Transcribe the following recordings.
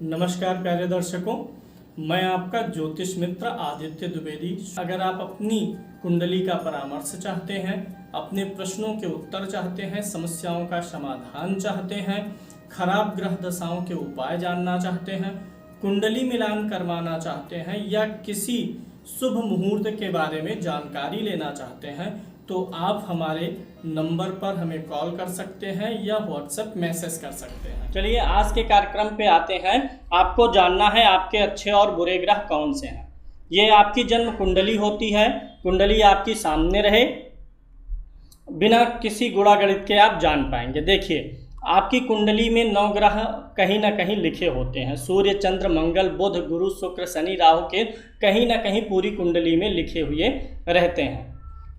नमस्कार प्यारे दर्शकों, मैं आपका ज्योतिष मित्र आदित्य द्विवेदी। अगर आप अपनी कुंडली का परामर्श चाहते हैं, अपने प्रश्नों के उत्तर चाहते हैं, समस्याओं का समाधान चाहते हैं, खराब ग्रह दशाओं के उपाय जानना चाहते हैं, कुंडली मिलान करवाना चाहते हैं या किसी शुभ मुहूर्त के बारे में जानकारी लेना चाहते हैं, तो आप हमारे नंबर पर हमें कॉल कर सकते हैं या व्हाट्सएप मैसेज कर सकते हैं। चलिए आज के कार्यक्रम पे आते हैं। आपको जानना है आपके अच्छे और बुरे ग्रह कौन से हैं। ये आपकी जन्म कुंडली होती है। कुंडली आपकी सामने रहे, बिना किसी गुणा गणित के आप जान पाएंगे। देखिए, आपकी कुंडली में 9 ग्रह कहीं ना कहीं लिखे होते हैं। सूर्य, चंद्र, मंगल, बुध, गुरु, शुक्र, शनि, राहु के कहीं ना कहीं पूरी कुंडली में लिखे हुए रहते हैं।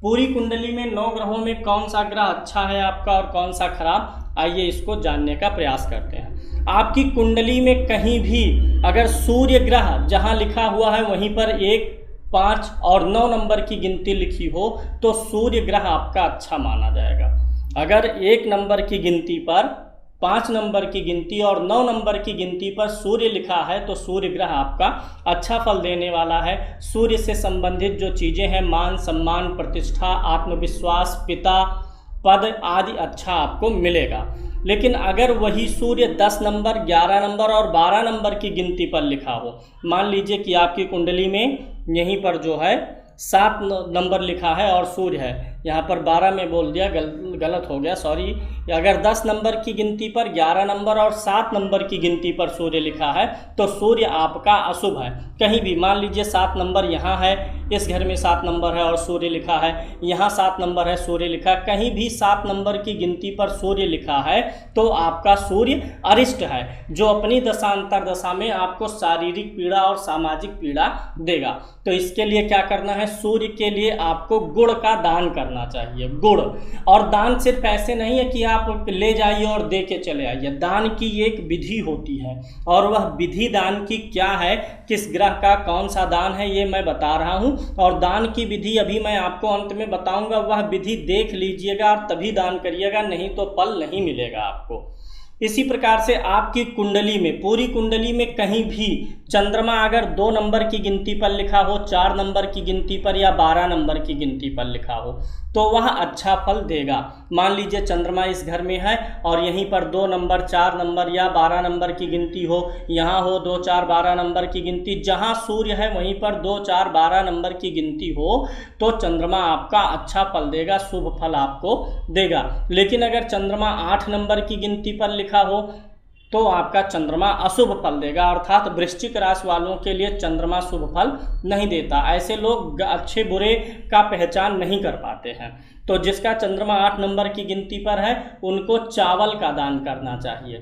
पूरी कुंडली में 9 ग्रहों में कौन सा ग्रह अच्छा है आपका और कौन सा खराब, आइए इसको जानने का प्रयास करते हैं। आपकी कुंडली में कहीं भी अगर सूर्य ग्रह जहां लिखा हुआ है वहीं पर 1, 5 और 9 नंबर की गिनती लिखी हो तो सूर्य ग्रह आपका अच्छा माना जाएगा। अगर 1 नंबर की गिनती पर, 5 नंबर की गिनती और 9 नंबर की गिनती पर सूर्य लिखा है तो सूर्य ग्रह आपका अच्छा फल देने वाला है। सूर्य से संबंधित जो चीज़ें हैं, मान सम्मान, प्रतिष्ठा, आत्मविश्वास, पिता, पद आदि अच्छा आपको मिलेगा। लेकिन अगर वही सूर्य 10 नंबर, 11 नंबर और 12 नंबर की गिनती पर लिखा हो, मान लीजिए कि आपकी कुंडली में यहीं पर जो है 7 नंबर लिखा है और सूर्य है, यहाँ पर 12 में बोल दिया, गलत हो गया, सॉरी। अगर 10 नंबर की गिनती पर 11 नंबर और 7 नंबर की गिनती पर सूर्य लिखा है तो सूर्य आपका अशुभ है। कहीं भी मान लीजिए 7 नंबर यहाँ है, इस घर में 7 नंबर है और सूर्य लिखा है, यहाँ 7 नंबर है, सूर्य लिखा है, कहीं भी 7 नंबर की गिनती पर सूर्य लिखा है तो आपका सूर्य अरिष्ट है, जो अपनी दशांतर दशा में आपको शारीरिक पीड़ा और सामाजिक पीड़ा देगा। तो इसके लिए क्या करना है, सूर्य के लिए आपको गुड़ का दान करना चाहिए। गुड़, और दान सिर्फ ऐसे नहीं है कि आप ले जाइए और दे के चले आइए। दान की एक विधि होती है और वह विधि दान की क्या है, किस ग्रह का कौन सा दान है, ये मैं बता रहा हूँ। और दान की विधि अभी मैं आपको अंत में बताऊंगा। वह विधि देख लीजिएगा और तभी दान करिएगा, नहीं तो फल नहीं मिलेगा आपको। इसी प्रकार से आपकी कुंडली में, पूरी कुंडली में कहीं भी चंद्रमा अगर 2 नंबर की गिनती पर लिखा हो, 4 नंबर की गिनती पर या 12 नंबर की गिनती पर लिखा हो तो वह अच्छा फल देगा। मान लीजिए चंद्रमा इस घर में है और यहीं पर 2 नंबर, 4 नंबर या 12 नंबर की गिनती हो, यहाँ हो 2, 4, 12 नंबर की गिनती, जहाँ सूर्य है वहीं पर 2, 4, 12 नंबर की गिनती हो तो चंद्रमा आपका अच्छा फल देगा, शुभ फल आपको देगा। लेकिन अगर चंद्रमा 8 नंबर की गिनती पर लिखा हो तो आपका चंद्रमा अशुभ फल देगा, अर्थात वृश्चिक राशि वालों के लिए चंद्रमा शुभ फल नहीं देता। ऐसे लोग अच्छे बुरे का पहचान नहीं कर पाते हैं। तो जिसका चंद्रमा 8 नंबर की गिनती पर है उनको चावल का दान करना चाहिए।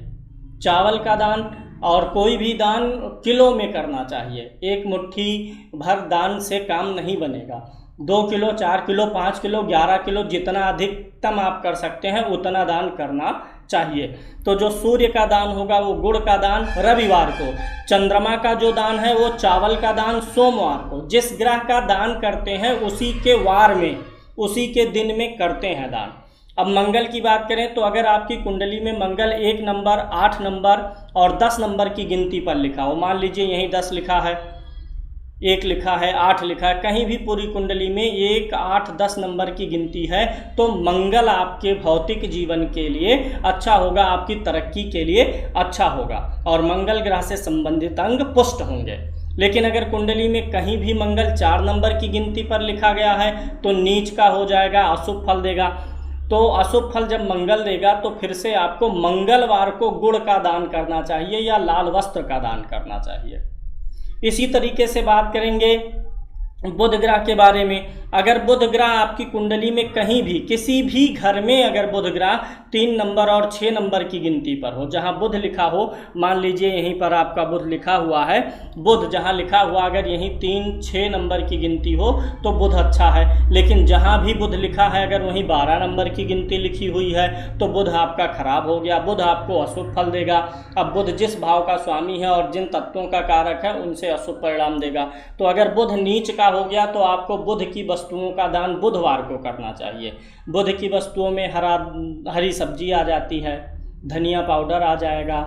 चावल का दान, और कोई भी दान किलो में करना चाहिए। 1 मुट्ठी भर दान से काम नहीं बनेगा। 2 किलो, 4 किलो, 5 किलो, 11 किलो, जितना अधिकतम आप कर सकते हैं उतना दान करना चाहिए। तो जो सूर्य का दान होगा वो गुड़ का दान रविवार को, चंद्रमा का जो दान है वो चावल का दान सोमवार को। जिस ग्रह का दान करते हैं उसी के वार में, उसी के दिन में करते हैं दान। अब मंगल की बात करें तो अगर आपकी कुंडली में मंगल 1 नंबर, 8 नंबर और 10 नंबर की गिनती पर लिखा हो, मान लीजिए यहीं 10 लिखा है, 1 लिखा है, 8 लिखा है, कहीं भी पूरी कुंडली में 1, 8, 10 नंबर की गिनती है तो मंगल आपके भौतिक जीवन के लिए अच्छा होगा, आपकी तरक्की के लिए अच्छा होगा और मंगल ग्रह से संबंधित अंग पुष्ट होंगे। लेकिन अगर कुंडली में कहीं भी मंगल 4 नंबर की गिनती पर लिखा गया है तो नीच का हो जाएगा, अशुभ फल देगा। तो अशुभ फल जब मंगल देगा तो फिर से आपको मंगलवार को गुड़ का दान करना चाहिए या लाल वस्त्र का दान करना चाहिए। इसी तरीके से बात करेंगे बुध ग्रह के बारे में। अगर बुध ग्रह आपकी कुंडली में कहीं भी, किसी भी घर में अगर बुध ग्रह 3 नंबर और 6 नंबर की गिनती पर हो, जहां बुध लिखा हो, मान लीजिए यहीं पर आपका बुध लिखा हुआ है, बुध जहां लिखा हुआ अगर यहीं 3, 6 नंबर की गिनती हो तो बुध अच्छा है। लेकिन जहां भी बुध लिखा है अगर वहीं 12 नंबर की गिनती लिखी हुई है तो बुध आपका खराब हो गया, बुध आपको अशुभ फल देगा। अब बुध जिस भाव का स्वामी है और जिन तत्वों का कारक है उनसे अशुभ परिणाम देगा। तो अगर बुध नीच का हो गया तो आपको बुध की वस्तुओं का दान बुधवार को करना चाहिए। बुध की वस्तुओं में हरी सब्जी आ जाती है, धनिया पाउडर आ जाएगा,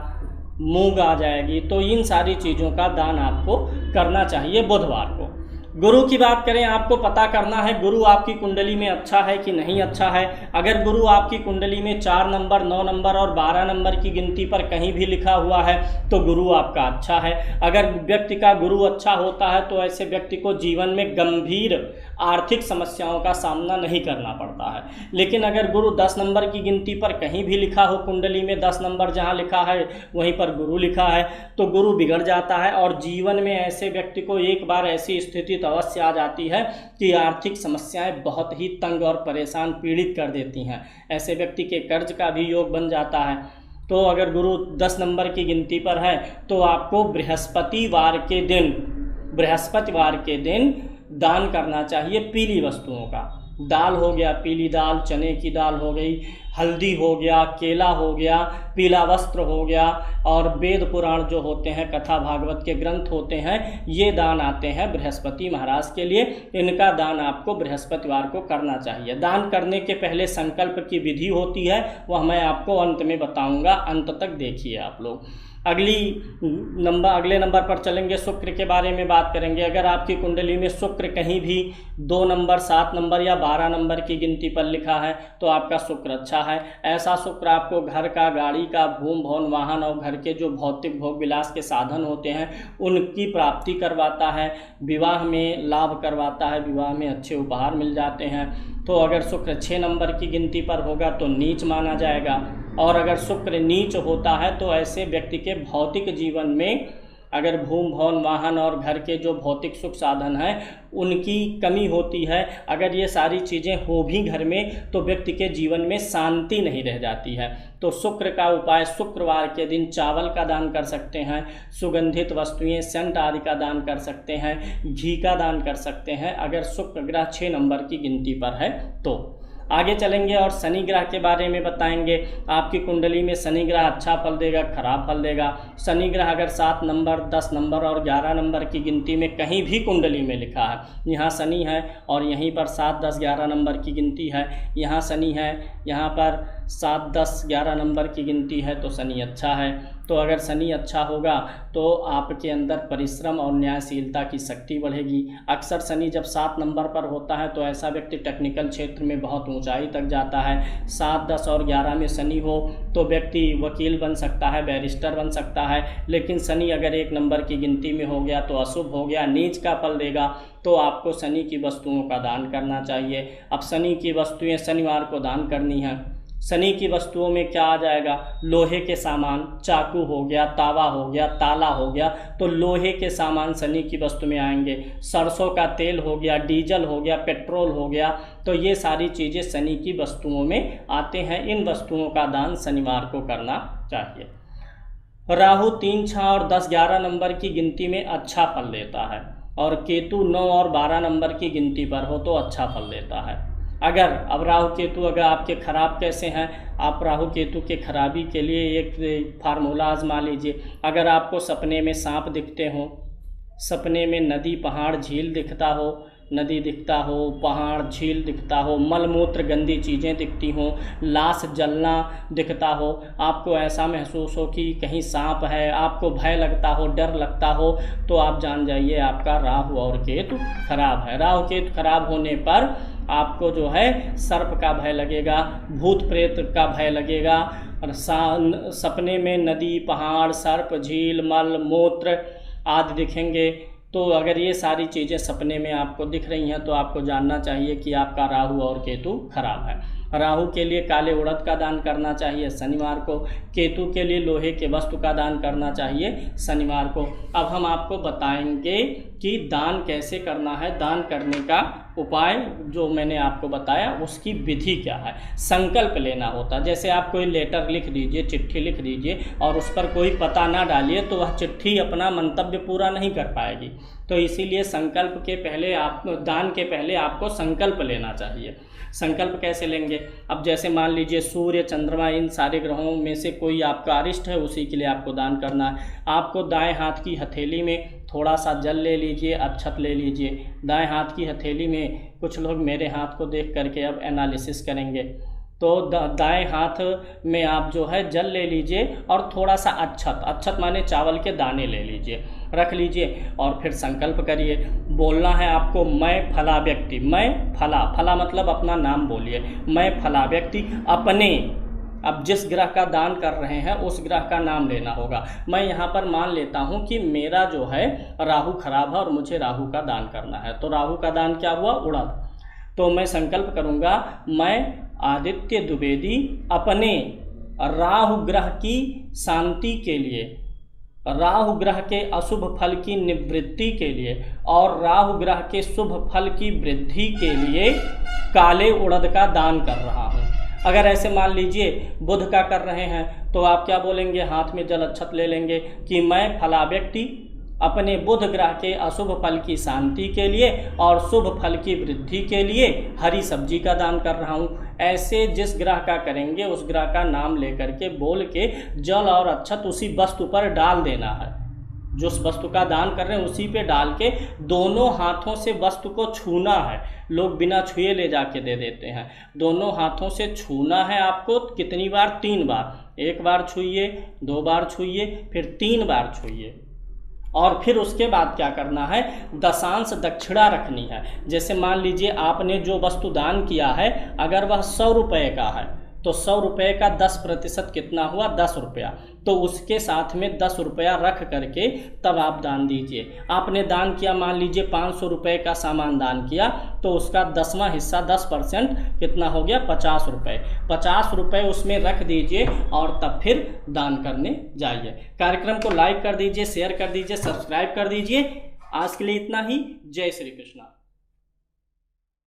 मूंग आ जाएगी। तो इन सारी चीज़ों का दान आपको करना चाहिए बुधवार को। गुरु की बात करें, आपको पता करना है गुरु आपकी कुंडली में अच्छा है कि नहीं अच्छा है। अगर गुरु आपकी कुंडली में 4 नंबर, 9 नंबर और 12 नंबर की गिनती पर कहीं भी लिखा हुआ है तो गुरु आपका अच्छा है। अगर व्यक्ति का गुरु अच्छा होता है तो ऐसे व्यक्ति को जीवन में गंभीर आर्थिक समस्याओं का सामना नहीं करना पड़ता है। लेकिन अगर गुरु 10 नंबर की गिनती पर कहीं भी लिखा हो, कुंडली में 10 नंबर जहाँ लिखा है वहीं पर गुरु लिखा है, तो गुरु बिगड़ जाता है और जीवन में ऐसे व्यक्ति को एक बार ऐसी स्थिति अवश्य आ जाती है कि आर्थिक समस्याएं बहुत ही तंग और परेशान पीड़ित कर देती हैं। ऐसे व्यक्ति के कर्ज का भी योग बन जाता है। तो अगर गुरु 10 नंबर की गिनती पर है तो आपको बृहस्पतिवार के दिन दान करना चाहिए पीली वस्तुओं का। दाल हो गया, पीली दाल, चने की दाल हो गई, हल्दी हो गया, केला हो गया, पीला वस्त्र हो गया, और वेद पुराण जो होते हैं, कथा भागवत के ग्रंथ होते हैं, ये दान आते हैं बृहस्पति महाराज के लिए। इनका दान आपको बृहस्पतिवार को करना चाहिए। दान करने के पहले संकल्प की विधि होती है, वह मैं आपको अंत में बताऊंगा, अंत तक देखिए आप लोग। अगले नंबर पर चलेंगे, शुक्र के बारे में बात करेंगे। अगर आपकी कुंडली में शुक्र कहीं भी 2 नंबर, 7 नंबर या 12 नंबर की गिनती पर लिखा है तो आपका शुक्र अच्छा है। ऐसा शुक्र आपको घर का, गाड़ी का, भूम भवन, वाहन और घर के जो भौतिक भोग विलास के साधन होते हैं उनकी प्राप्ति करवाता है, विवाह में लाभ करवाता है, विवाह में अच्छे उपहार मिल जाते हैं। तो अगर शुक्र 6 नंबर की गिनती पर होगा तो नीच माना जाएगा, और अगर शुक्र नीच होता है तो ऐसे व्यक्ति के भौतिक जीवन में अगर भूम भवन, वाहन और घर के जो भौतिक सुख साधन हैं उनकी कमी होती है। अगर ये सारी चीज़ें हो भी घर में तो व्यक्ति के जीवन में शांति नहीं रह जाती है। तो शुक्र का उपाय, शुक्रवार के दिन चावल का दान कर सकते हैं, सुगंधित वस्तुएं, सेंट आदि का दान कर सकते हैं, घी का दान कर सकते हैं, अगर शुक्र ग्रह 6 नंबर की गिनती पर है तो। आगे चलेंगे और शनि ग्रह के बारे में बताएंगे। आपकी कुंडली में शनि ग्रह अच्छा फल देगा, खराब फल देगा। शनि ग्रह अगर 7 नंबर, 10 नंबर और 11 नंबर की गिनती में कहीं भी कुंडली में लिखा है, यहाँ शनि है और यहीं पर 7, 10, 11 नंबर की गिनती है, यहाँ शनि है, यहाँ पर 7, 10, 11 नंबर की गिनती है, तो शनि अच्छा है। तो अगर शनि अच्छा होगा तो आपके अंदर परिश्रम और न्यायशीलता की शक्ति बढ़ेगी। अक्सर शनि जब 7 नंबर पर होता है तो ऐसा व्यक्ति टेक्निकल क्षेत्र में बहुत ऊंचाई तक जाता है। 7, 10 और 11 में शनि हो तो व्यक्ति वकील बन सकता है, बैरिस्टर बन सकता है। लेकिन शनि अगर 1 नंबर की गिनती में हो गया तो अशुभ हो गया, नीच का फल देगा। तो आपको शनि की वस्तुओं का दान करना चाहिए। अब शनि की वस्तुएं शनिवार को दान करनी है। शनि की वस्तुओं में क्या आ जाएगा? लोहे के सामान, चाकू हो गया, तावा हो गया, ताला हो गया, तो लोहे के सामान शनि की वस्तु में आएंगे। सरसों का तेल हो गया, डीजल हो गया, पेट्रोल हो गया, तो ये सारी चीज़ें शनि की वस्तुओं में आते हैं। इन वस्तुओं का दान शनिवार को करना चाहिए। राहु 3, 6 और 10, 11 नंबर की गिनती में अच्छा फल देता है, और केतु 9 और 12 नंबर की गिनती पर हो तो अच्छा फल देता है। अगर अब राहु केतु अगर आपके खराब कैसे हैं, आप राहु केतु के खराबी के लिए एक फार्मूला आजमा लीजिए। अगर आपको सपने में सांप दिखते हो, सपने में नदी, पहाड़, झील दिखता हो, नदी दिखता हो, पहाड़, झील दिखता हो, मलमूत्र गंदी चीज़ें दिखती हों, लाश जलना दिखता हो, आपको ऐसा महसूस हो कि कहीं सांप है, आपको भय लगता हो, डर लगता हो, तो आप जान जाइए आपका राहु और केतु खराब है। राहु केतु खराब होने पर आपको जो है सर्प का भय लगेगा, भूत प्रेत का भय लगेगा, और सपने में नदी, पहाड़, सर्प, झील, मल मूत्र आदि दिखेंगे। तो अगर ये सारी चीज़ें सपने में आपको दिख रही हैं तो आपको जानना चाहिए कि आपका राहु और केतु खराब है। राहु के लिए काले उड़द का दान करना चाहिए शनिवार को, केतु के लिए लोहे के वस्तु का दान करना चाहिए शनिवार को। अब हम आपको बताएंगे कि दान कैसे करना है, दान करने का उपाय जो मैंने आपको बताया उसकी विधि क्या है। संकल्प लेना होता है, जैसे आप कोई लेटर लिख दीजिए, चिट्ठी लिख दीजिए और उस पर कोई पता ना डालिए तो वह चिट्ठी अपना मंतव्य पूरा नहीं कर पाएगी। तो इसीलिए संकल्प के पहले दान के पहले आपको संकल्प लेना चाहिए। संकल्प कैसे लेंगे? अब जैसे मान लीजिए सूर्य, चंद्रमा, इन सारे ग्रहों में से कोई आपका अरिष्ट है, उसी के लिए आपको दान करना है। आपको दाएं हाथ की हथेली में थोड़ा सा जल ले लीजिए, अक्षत ले लीजिए। दाएं हाथ की हथेली में, कुछ लोग मेरे हाथ को देख करके अब एनालिसिस करेंगे, तो दाएं हाथ में आप जो है जल ले लीजिए और थोड़ा सा अक्षत माने चावल के दाने ले लीजिए, रख लीजिए और फिर संकल्प करिए। बोलना है आपको, मैं फला व्यक्ति, मैं फला मतलब अपना नाम बोलिए, मैं फला व्यक्ति अपने, अब जिस ग्रह का दान कर रहे हैं उस ग्रह का नाम लेना होगा। मैं यहाँ पर मान लेता हूँ कि मेरा जो है राहु खराब है और मुझे राहु का दान करना है, तो राहु का दान क्या हुआ? उड़द। तो मैं संकल्प करूँगा, मैं आदित्य द्विवेदी अपने राहु ग्रह की शांति के लिए, राहु ग्रह के अशुभ फल की निवृत्ति के लिए और राहु ग्रह के शुभ फल की वृद्धि के लिए काले उड़द का दान कर रहा हूँ। अगर ऐसे मान लीजिए बुध का कर रहे हैं तो आप क्या बोलेंगे? हाथ में जल अक्षत ले लेंगे कि मैं फला व्यक्ति अपने बुध ग्रह के अशुभ फल की शांति के लिए और शुभ फल की वृद्धि के लिए हरी सब्जी का दान कर रहा हूँ। ऐसे जिस ग्रह का करेंगे उस ग्रह का नाम लेकर के बोल के जल और अक्षत उसी वस्तु पर डाल देना है। जो उस वस्तु का दान कर रहे हैं उसी पे डाल के दोनों हाथों से वस्तु को छूना है। लोग बिना छुए ले जाके दे देते हैं, दोनों हाथों से छूना है आपको। कितनी बार? 3 बार। 1 बार छूइए, 2 बार छूइए, फिर 3 बार छूइए। और फिर उसके बाद क्या करना है? दशांश दक्षिणा रखनी है। जैसे मान लीजिए आपने जो वस्तु दान किया है अगर वह 100 रुपये का है तो 100 रुपये का 10% कितना हुआ? 10 रुपया। तो उसके साथ में 10 रुपया रख करके तब आप दान दीजिए। आपने दान किया, मान लीजिए 500 रुपये का सामान दान किया तो उसका 10वां हिस्सा 10% कितना हो गया? 50 रुपये। 50 रुपये उसमें रख दीजिए और तब फिर दान करने जाइए। कार्यक्रम को लाइक कर दीजिए, शेयर कर दीजिए, सब्सक्राइब कर दीजिए। आज के लिए इतना ही। जय श्री कृष्णा।